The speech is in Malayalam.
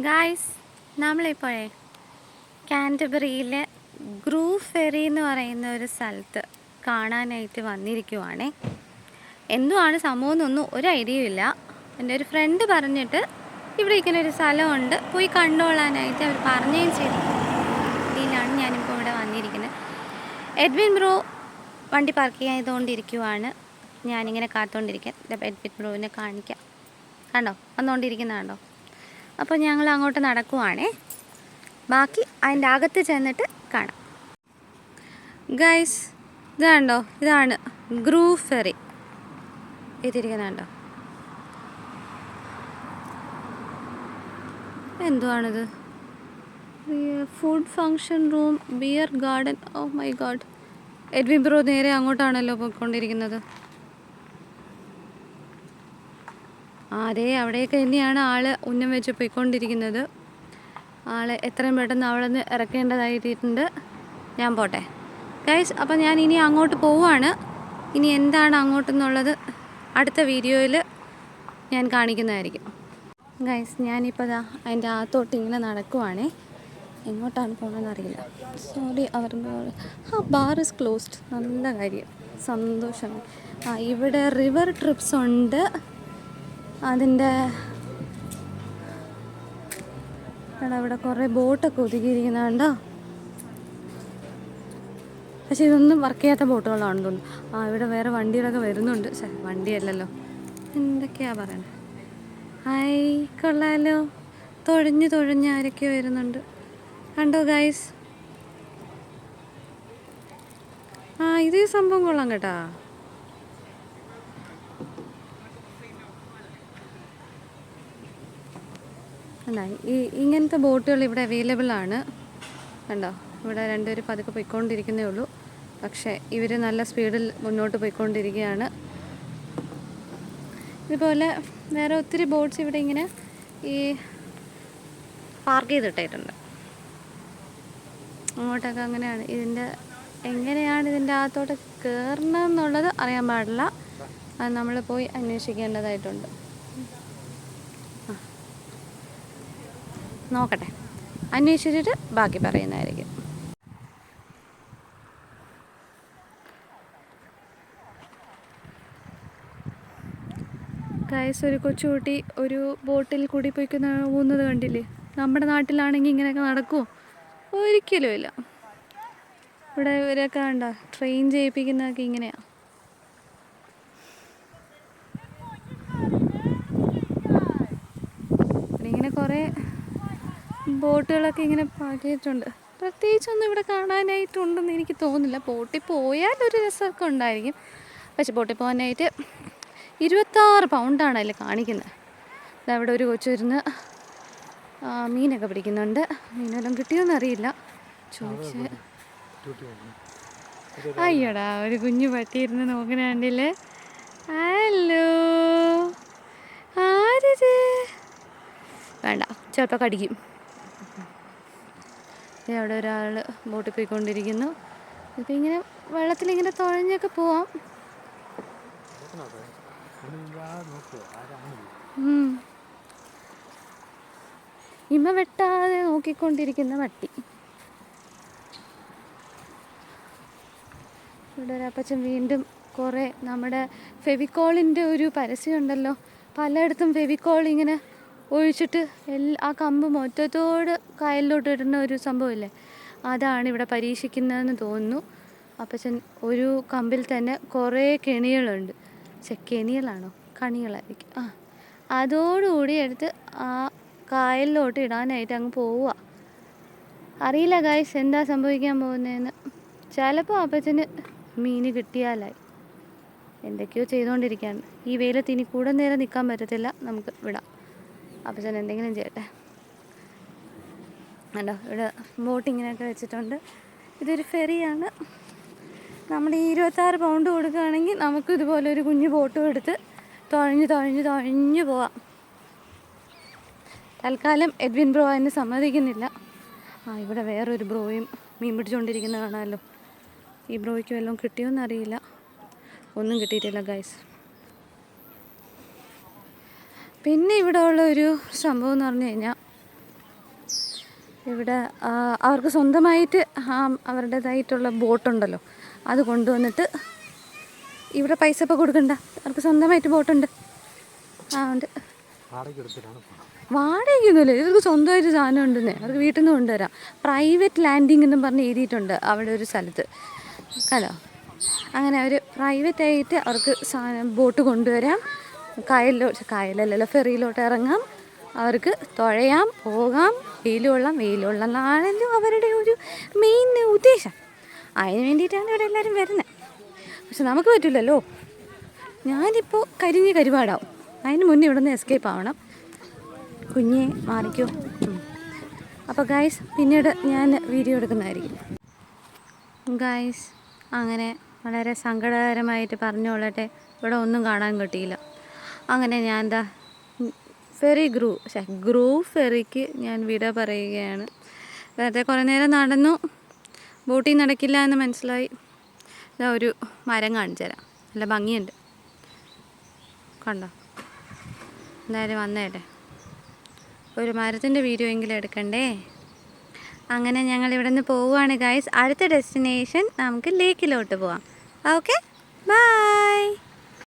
ഗായ്സ്, നമ്മളിപ്പോഴേ കാൻറ്റർബറിയിലെ ഗ്രൂവ് ഫെറി എന്ന് പറയുന്ന ഒരു സ്ഥലത്ത് കാണാനായിട്ട് വന്നിരിക്കുവാണേ. എന്തുവാണ് സംഭവം എന്നൊന്നും ഒരു ഐഡിയയും ഇല്ല. എൻ്റെ ഒരു ഫ്രണ്ട് പറഞ്ഞിട്ട് ഇവിടെ ഇങ്ങനെ ഒരു സ്ഥലമുണ്ട്, പോയി കണ്ടോളാനായിട്ട് അവർ പറഞ്ഞുകയും ചെയ്തു. ഇതിലാണ് ഞാനിപ്പോൾ ഇവിടെ വന്നിരിക്കുന്നത്. എഡ്വിൻ ബ്രോ വണ്ടി പാർക്ക് ചെയ്തുകൊണ്ടിരിക്കുവാണ്. ഞാനിങ്ങനെ കാത്തുകൊണ്ടിരിക്കാൻ. എഡ്വിൻ ബ്രോവിനെ കാണിക്കാം. കണ്ടോ, വന്നുകൊണ്ടിരിക്കുന്നതാണോ? അപ്പോൾ ഞങ്ങൾ അങ്ങോട്ട് നടക്കുവാണേ. ബാക്കി അതിൻ്റെ അകത്ത് ചെന്നിട്ട് കാണാം. ഗൈസ്, ഇതാണ്ടോ, ഇതാണ് ഗ്രൂവ് ഫെറി. ഇതിരിക്കുന്നുണ്ടോ? എന്തുവാണിത്? Food function room, beer garden. Oh my God, Edwin bro നേരെ അങ്ങോട്ടാണല്ലോ പോയിക്കൊണ്ടിരിക്കുന്നത്. അതേ, അവിടെയൊക്കെ തന്നെയാണ് ആള് ഉന്നം വെച്ച് പോയിക്കൊണ്ടിരിക്കുന്നത്. ആളെ എത്രയും പെട്ടെന്ന് അവിടെ നിന്ന് ഇറക്കേണ്ടതായിട്ടുണ്ട്. ഞാൻ പോട്ടെ ഗൈസ്. അപ്പം ഞാൻ ഇനി അങ്ങോട്ട് പോവുകയാണ്. ഇനി എന്താണ് അങ്ങോട്ടെന്നുള്ളത് അടുത്ത വീഡിയോയിൽ ഞാൻ കാണിക്കുന്നതായിരിക്കും. ഗൈസ്, ഞാനിപ്പോൾ ദാ അതിൻ്റെ അകത്തോട്ട് ഇങ്ങനെ നടക്കുവാണേ. എങ്ങോട്ടാണ് പോകണമെന്ന് അറിയില്ല. Sorry, bar is closed. നല്ല കാര്യം, സന്തോഷം. ഇവിടെ റിവർ ട്രിപ്സ് ഉണ്ട്. അതിൻ്റെ ഇവിടെ കുറേ ബോട്ടൊക്കെ ഒതുക്കിയിരിക്കുന്നുണ്ടോ. പക്ഷെ ഇതൊന്നും വർക്ക് ചെയ്യാത്ത ബോട്ടുകളാണെന്ന് തോന്നുന്നു. ഇവിടെ വേറെ വണ്ടികളൊക്കെ വരുന്നുണ്ട്. വണ്ടിയല്ലല്ലോ, എന്തൊക്കെയാ പറയണേ. ഹായ്, കൊള്ളാലോ. തൊഴഞ്ഞ് ആരൊക്കെയോ വരുന്നുണ്ട്. കണ്ടോ ഗൈസ്? ഇത് സംഭവം കൊള്ളാം കേട്ടാ. ഇങ്ങനത്തെ ബോട്ടുകൾ ഇവിടെ അവൈലബിൾ ആണ്. കണ്ടോ, ഇവിടെ രണ്ടുപേരും പതുക്കെ പോയിക്കൊണ്ടിരിക്കുന്നേ ഉള്ളൂ. പക്ഷേ ഇവർ നല്ല സ്പീഡിൽ മുന്നോട്ട് പോയിക്കൊണ്ടിരിക്കുകയാണ്. ഇതുപോലെ വേറെ ഒത്തിരി ബോട്ട്സ് ഇവിടെ ഇങ്ങനെ ഈ പാർക്ക് ചെയ്തിട്ടിട്ടുണ്ട്. അങ്ങോട്ടൊക്കെ അങ്ങനെയാണ്. എങ്ങനെയാണ് ഇതിൻ്റെ അകത്തോട്ട് കയറണമെന്നുള്ളത് അറിയാൻ പാടില്ല. അത് നമ്മൾ പോയി അന്വേഷിക്കേണ്ടതായിട്ടുണ്ട്. നോക്കട്ടെ, അന്വേഷിച്ചിട്ട് ബാക്കി പറയുന്നതായിരിക്കും. ഗൈസ്, ഒരു കൊച്ചുകുട്ടി ഒരു ബോട്ടിൽ കൂടി പോകുന്നത് കണ്ടില്ലേ? നമ്മുടെ നാട്ടിലാണെങ്കിൽ ഇങ്ങനെയൊക്കെ നടക്കുമോ? ഒരിക്കലും ഇല്ല. ഇവിടെ ഇവരൊക്കെ കണ്ടോ, ട്രെയിൻ ചെയ്യിപ്പിക്കുന്നതൊക്കെ ഇങ്ങനെയാണ്. ഇങ്ങനെ കുറേ ബോട്ടുകളൊക്കെ ഇങ്ങനെ പാകിയിട്ടുണ്ട്. പ്രത്യേകിച്ചൊന്നും ഇവിടെ കാണാനായിട്ടുണ്ടെന്ന് എനിക്ക് തോന്നുന്നില്ല. ബോട്ടിൽ പോയാൽ ഒരു രസമൊക്കെ ഉണ്ടായിരിക്കും. പക്ഷെ ബോട്ടിൽ പോകാനായിട്ട് 26 പൗണ്ടാണ് അതിൽ കാണിക്കുന്നത്. അതവിടെ ഒരു കൊച്ചിരുന്ന് മീനൊക്കെ പിടിക്കുന്നുണ്ട്. മീനെല്ലാം കിട്ടിയോന്ന് അറിയില്ല. ചോദിച്ച് അയ്യോടാ, ഒരു കുഞ്ഞു പട്ടിയിരുന്ന് നോക്കണുണ്ടല്ലേ. ഹലോ, ആരത്? വേണ്ട, ചിലപ്പോൾ കടിക്കും. അവിടെ ഒരാൾ ബോട്ടിൽ പോയിക്കൊണ്ടിരിക്കുന്നു. ഇപ്പം ഇങ്ങനെ വെള്ളത്തിലിങ്ങനെ തുഴഞ്ഞൊക്കെ പോവാം. ഇമ വെട്ടാതെ നോക്കിക്കൊണ്ടിരിക്കുന്ന പട്ടി. ഇവിടെ ഒരപ്പച്ചൻ വീണ്ടും കുറേ നമ്മുടെ ഫെവിക്കോളിൻ്റെ ഒരു പരസ്യം ഉണ്ടല്ലോ. പലയിടത്തും ഫെവിക്കോൾ ഇങ്ങനെ ഒഴിച്ചിട്ട് ആ കമ്പ് മൊത്തത്തോട് കായലിലോട്ട് ഇടുന്ന ഒരു സംഭവമില്ലേ, അതാണ് ഇവിടെ പരീക്ഷിക്കുന്നതെന്ന് തോന്നുന്നു. അപ്പച്ചൻ ഒരു കമ്പിൽ തന്നെ കുറേ കെണികളുണ്ട്. കെണികളാണോ, കണികളായിരിക്കും. അതോടുകൂടി എടുത്ത് ആ കായലിലോട്ട് ഇടാനായിട്ട് അങ്ങ് പോവുക. അറിയില്ല ഗായ്സ്, എന്താ സംഭവിക്കാൻ പോകുന്നതെന്ന്. ചിലപ്പോൾ അപ്പച്ചന് മീൻ കിട്ടിയാലായി. എന്തൊക്കെയോ ചെയ്തുകൊണ്ടിരിക്കുകയാണ്. ഈ വെയിലത്ത് ഇനി കൂടുതൽ നേരം നിൽക്കാൻ പറ്റത്തില്ല, നമുക്ക് വിടാം. അപ്പച്ചൻ എന്തെങ്കിലും ചെയ്യട്ടെ. കണ്ടോ, ഇവിടെ ബോട്ടിങ്ങിനൊക്കെ വെച്ചിട്ടുണ്ട്. ഇതൊരു ഫെറിയാണ്. നമ്മൾ ഈ 26 പൗണ്ട് കൊടുക്കുകയാണെങ്കിൽ നമുക്ക് ഇതുപോലെ ഒരു കുഞ്ഞു ബോട്ടും എടുത്ത് തുഴഞ്ഞ് പോവാം. തൽക്കാലം എഡ്വിൻ ബ്രോ അതിന് സമ്മതിക്കുന്നില്ല. ഇവിടെ വേറൊരു ബ്രോയും മീൻ പിടിച്ചുകൊണ്ടിരിക്കുന്നത് കാണാമല്ലോ. ഈ ബ്രോയ്ക്ക് വല്ലതും കിട്ടിയോന്നറിയില്ല. ഒന്നും കിട്ടിയിട്ടില്ല ഗൈസ്. പിന്നെ ഇവിടെ ഉള്ള ഒരു സംഭവം എന്ന് പറഞ്ഞു കഴിഞ്ഞാൽ, ഇവിടെ അവർക്ക് സ്വന്തമായിട്ട് അവരുടേതായിട്ടുള്ള ബോട്ടുണ്ടല്ലോ, അത് കൊണ്ടുവന്നിട്ട് ഇവിടെ പൈസ ഇപ്പോൾ കൊടുക്കണ്ട, അവർക്ക് സ്വന്തമായിട്ട് ബോട്ടുണ്ട്. ഉണ്ട്. വാടകയ്ക്കൊന്നുമില്ല, ഇവർക്ക് സ്വന്തമായിട്ട് സാധനം ഉണ്ടെന്നേ, അവർക്ക് വീട്ടിൽ നിന്ന് കൊണ്ടുവരാം. പ്രൈവറ്റ് ലാൻഡിങ് എന്നും പറഞ്ഞ് എഴുതിയിട്ടുണ്ട് അവിടെ ഒരു സ്ഥലത്ത് കണ്ടോ. അങ്ങനെ അവർ പ്രൈവറ്റായിട്ട് അവർക്ക് ബോട്ട് കൊണ്ടുവരാം, കായലല്ലല്ലോ ഫെറിയിലോട്ട് ഇറങ്ങാം, അവർക്ക് തുഴയാം, പോകാം, വെയിൽ കൊള്ളാം അവരുടെ ഒരു മെയിൻ ഉദ്ദേശം. അതിന് വേണ്ടിയിട്ടാണ് ഇവിടെ എല്ലാവരും വരുന്നത്. പക്ഷെ നമുക്ക് പറ്റില്ലല്ലോ, ഞാനിപ്പോൾ കരുപാടാവും. അതിന് മുന്നേ ഇവിടെ നിന്ന് എസ്കേപ്പ് ആവണം. കുഞ്ഞെ മാറിക്കോ. അപ്പോൾ ഗൈസ് പിന്നീട് ഞാൻ വീഡിയോ എടുക്കുന്നതായിരിക്കും. ഗൈസ് അങ്ങനെ വളരെ സങ്കടകരമായിട്ട് പറഞ്ഞുകൊള്ളട്ടെ, ഇവിടെ ഒന്നും കാണാൻ കിട്ടിയില്ല. അങ്ങനെ ഞാൻ എന്താ ഗ്രൂവ് ഫെറിക്ക് ഞാൻ വിട പറയുകയാണ്. വെറുതെ കുറേ നേരം നടന്നു, ബോട്ടിൽ നടക്കില്ല എന്ന് മനസ്സിലായി. ഇതാ ഒരു മരം കാണിച്ചു തരാം, നല്ല ഭംഗിയുണ്ട് കണ്ടോ. എന്തായാലും വന്നേട്ടെ, ഒരു മരത്തിൻ്റെ വീഡിയോ എങ്കിലും എടുക്കണ്ടേ. അങ്ങനെ ഞങ്ങൾ ഇവിടെ നിന്ന് പോവുകയാണ് ഗൈസ്. അടുത്ത ഡെസ്റ്റിനേഷൻ നമുക്ക് ലേക്കിലോട്ട് പോവാം. Okay, by.